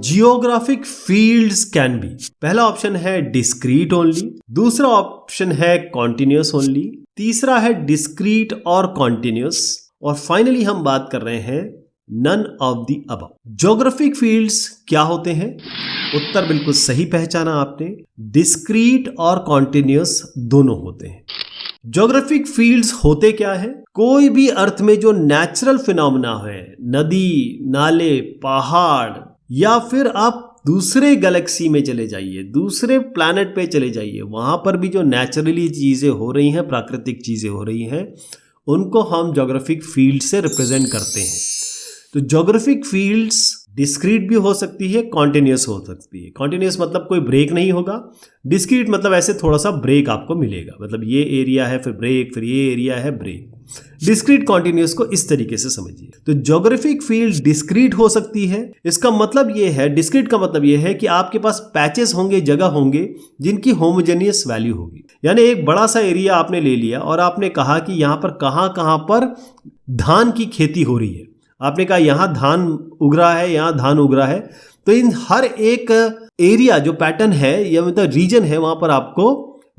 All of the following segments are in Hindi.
जियोग्राफिक फील्ड्स कैन बी, पहला ऑप्शन है डिस्क्रीट ओनली, दूसरा ऑप्शन है कॉन्टिन्यूस ओनली, तीसरा है डिस्क्रीट और कॉन्टिन्यूस, और फाइनली हम बात कर रहे हैं none of the above. Geographic fields क्या होते हैं? उत्तर बिल्कुल सही पहचाना आपने, डिस्क्रीट और कॉन्टिन्यूस दोनों होते हैं। ज्योग्राफिक फील्ड्स होते क्या है? कोई भी अर्थ में जो नेचुरल फिनोमेना है, नदी, नाले, पहाड़, या फिर आप दूसरे गैलेक्सी में चले जाइए, दूसरे प्लैनेट पे चले जाइए, वहां पर भी जो नेचुरली चीजें हो रही हैं, प्राकृतिक चीजें हो रही हैं, उनको हम ज्योग्राफिक फील्ड से रिप्रेजेंट करते हैं। तो ज्योग्राफिक फील्ड्स डिस्क्रीट भी हो सकती है, कॉन्टिन्यूस हो सकती है। कॉन्टिन्यूस मतलब कोई ब्रेक नहीं होगा, डिस्क्रीट मतलब ऐसे थोड़ा सा ब्रेक आपको मिलेगा, मतलब ये एरिया है फिर ब्रेक, फिर ये एरिया है ब्रेक। डिस्क्रीट कॉन्टिन्यूस को इस तरीके से समझिए। तो ज्योग्राफिक फील्ड डिस्क्रीट हो सकती है, इसका मतलब ये है, डिस्क्रीट का मतलब ये है कि आपके पास पैचेस होंगे, जगह होंगे जिनकी होमोजेनियस वैल्यू होगी। यानी एक बड़ा सा एरिया आपने ले लिया और आपने कहा कि यहाँ पर कहाँ पर धान की खेती हो रही है, आपने कहा यहाँ धान उग रहा है, यहाँ धान उग रहा है, तो इन हर एक एरिया जो पैटर्न है या मतलब रीजन है, वहां पर आपको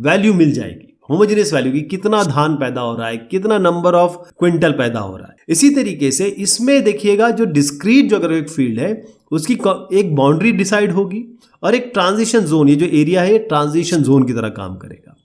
वैल्यू मिल जाएगी, होमोजेनियस वैल्यू की, कितना धान पैदा हो रहा है, कितना नंबर ऑफ क्विंटल पैदा हो रहा है। इसी तरीके से इसमें देखिएगा जो डिस्क्रीट ज्योग्राफिक फील्ड है उसकी एक बाउंड्री डिसाइड होगी और एक ट्रांजिशन जोन, ये जो एरिया है ये ट्रांजिशन जोन की तरह काम करेगा।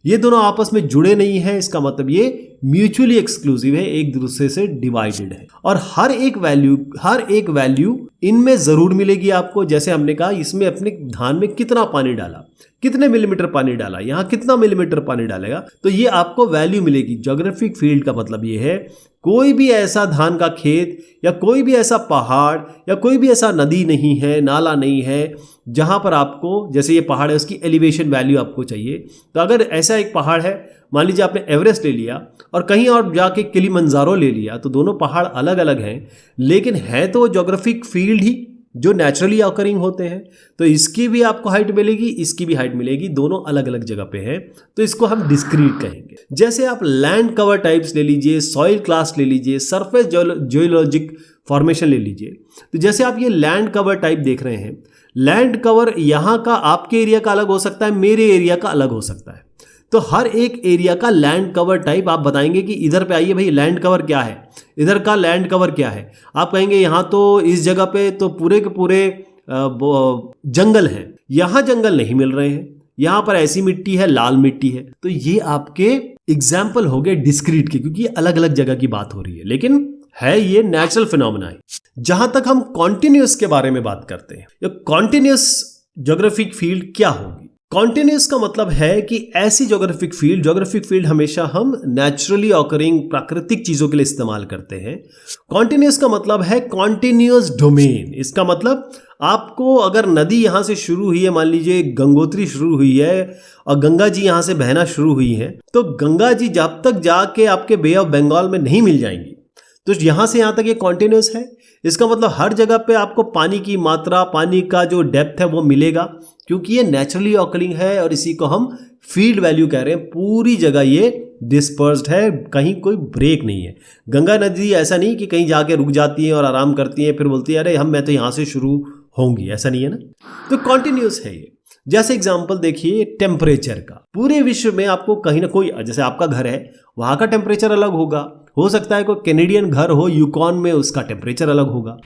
ये दोनों आपस में जुड़े नहीं है, इसका मतलब ये म्यूचुअली एक्सक्लूसिव है, एक दूसरे से डिवाइडेड है, और हर एक वैल्यू इनमें जरूर मिलेगी आपको। जैसे हमने कहा इसमें अपने धान में कितना पानी डाला, कितने मिलीमीटर पानी डाला, यहाँ कितना मिलीमीटर पानी डालेगा, तो ये आपको वैल्यू मिलेगी। ज्योग्राफिक फील्ड का मतलब ये है कोई भी ऐसा धान का खेत या कोई भी ऐसा पहाड़ या कोई भी ऐसा नदी नहीं है, नाला नहीं है, जहां पर आपको, जैसे ये पहाड़ है उसकी एलिवेशन वैल्यू आपको चाहिए। तो अगर ऐसा एक पहाड़ है, मान लीजिए आपने एवरेस्ट ले लिया और कहीं और जाके किलिमंजारो ले लिया, तो दोनों पहाड़ अलग अलग हैं, लेकिन है तो ज्योग्राफिक फील्ड ही जो नेचुरली ऑकरिंग होते हैं। तो इसकी भी आपको हाइट मिलेगी, इसकी भी हाइट मिलेगी, दोनों अलग अलग जगह पे हैं, तो इसको हम डिस्क्रीट कहेंगे। जैसे आप लैंड कवर टाइप्स ले लीजिए, सॉइल क्लास ले लीजिए, सरफेस जियोलॉजिक फॉर्मेशन ले लीजिए। तो जैसे आप ये लैंड कवर टाइप देख रहे हैं, लैंड कवर यहाँ का आपके एरिया का अलग हो सकता है, मेरे एरिया का अलग हो सकता है। तो हर एक एरिया का लैंड कवर टाइप आप बताएंगे कि इधर पे आइए भाई लैंड कवर क्या है, इधर का लैंड कवर क्या है। आप कहेंगे यहाँ तो इस जगह पे तो पूरे के पूरे जंगल हैं, यहाँ जंगल नहीं मिल रहे हैं, यहाँ पर ऐसी मिट्टी है, लाल मिट्टी है। तो ये आपके एग्जाम्पल हो गए डिस्क्रीट के, क्योंकि अलग अलग जगह की बात हो रही है, लेकिन है ये नेचुरल फिनोमेना है। जहां तक हम कॉन्टिन्यूस के बारे में बात करते हैं, ये कॉन्टिन्यूस ज्योग्राफिक फील्ड क्या होगी? कॉन्टिन्यूस का मतलब है कि ऐसी ज्योग्राफिक फील्ड हमेशा हम नेचुरली ऑकरिंग प्राकृतिक चीजों के लिए इस्तेमाल करते हैं। कॉन्टिन्यूस का मतलब है कॉन्टिन्यूस डोमेन। इसका मतलब आपको अगर नदी यहां से शुरू हुई है, मान लीजिए गंगोत्री शुरू हुई है और गंगा जी यहां से बहना शुरू हुई है, तो गंगा जी जब तक जाके आपके बे ऑफ बंगाल में नहीं मिल जाएंगी, तो यहां से यहां तक ये कॉन्टिन्यूस है। इसका मतलब हर जगह पे आपको पानी की मात्रा, पानी का जो डेप्थ है वो मिलेगा, क्योंकि ये नेचुरली ऑकरिंग है और इसी को हम फील्ड वैल्यू कह रहे हैं। पूरी जगह ये डिस्पर्स्ड है, कहीं कोई ब्रेक नहीं है। गंगा नदी ऐसा नहीं कि कहीं जाके रुक जाती है और आराम करती है, फिर बोलती है अरे मैं तो यहाँ से शुरू होंगी, ऐसा नहीं है ना। तो कॉन्टिन्यूस है ये। जैसे एग्जाम्पल देखिए टेम्परेचर का, पूरे विश्व में आपको कहीं ना कोई, जैसे आपका घर है वहाँ का टेम्परेचर अलग होगा, हो सकता है कोई कैनेडियन घर हो यूकॉन में, उसका टेम्परेचर अलग होगा।